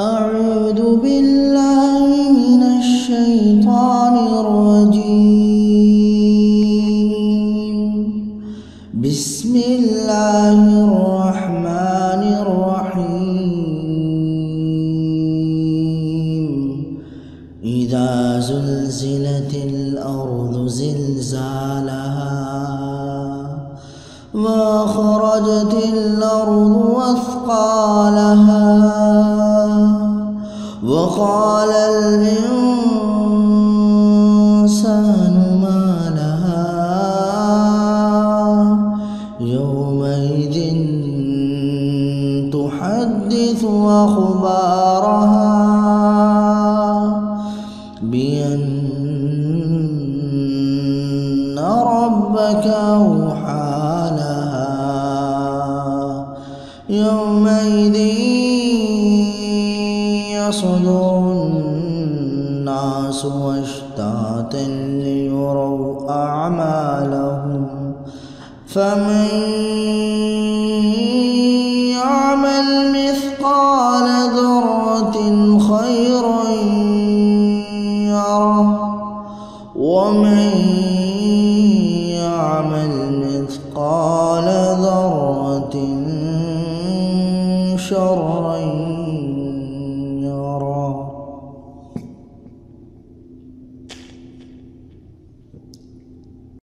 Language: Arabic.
أعوذ بالله من الشيطان الرجيم بسم الله الرحمن الرحيم إذا زلزلت الأرض زلزالها وأخرجت الأرض أثقالها وقال الإنسان ما لها يومئذ تحدث أخبارها بأن ربك أوحى لها يومئذ يصدر الناس أشتاتا ليروا أعمالهم فمن يعمل مثقال ذرة خيرا يره ومن يعمل مثقال ذرة شرا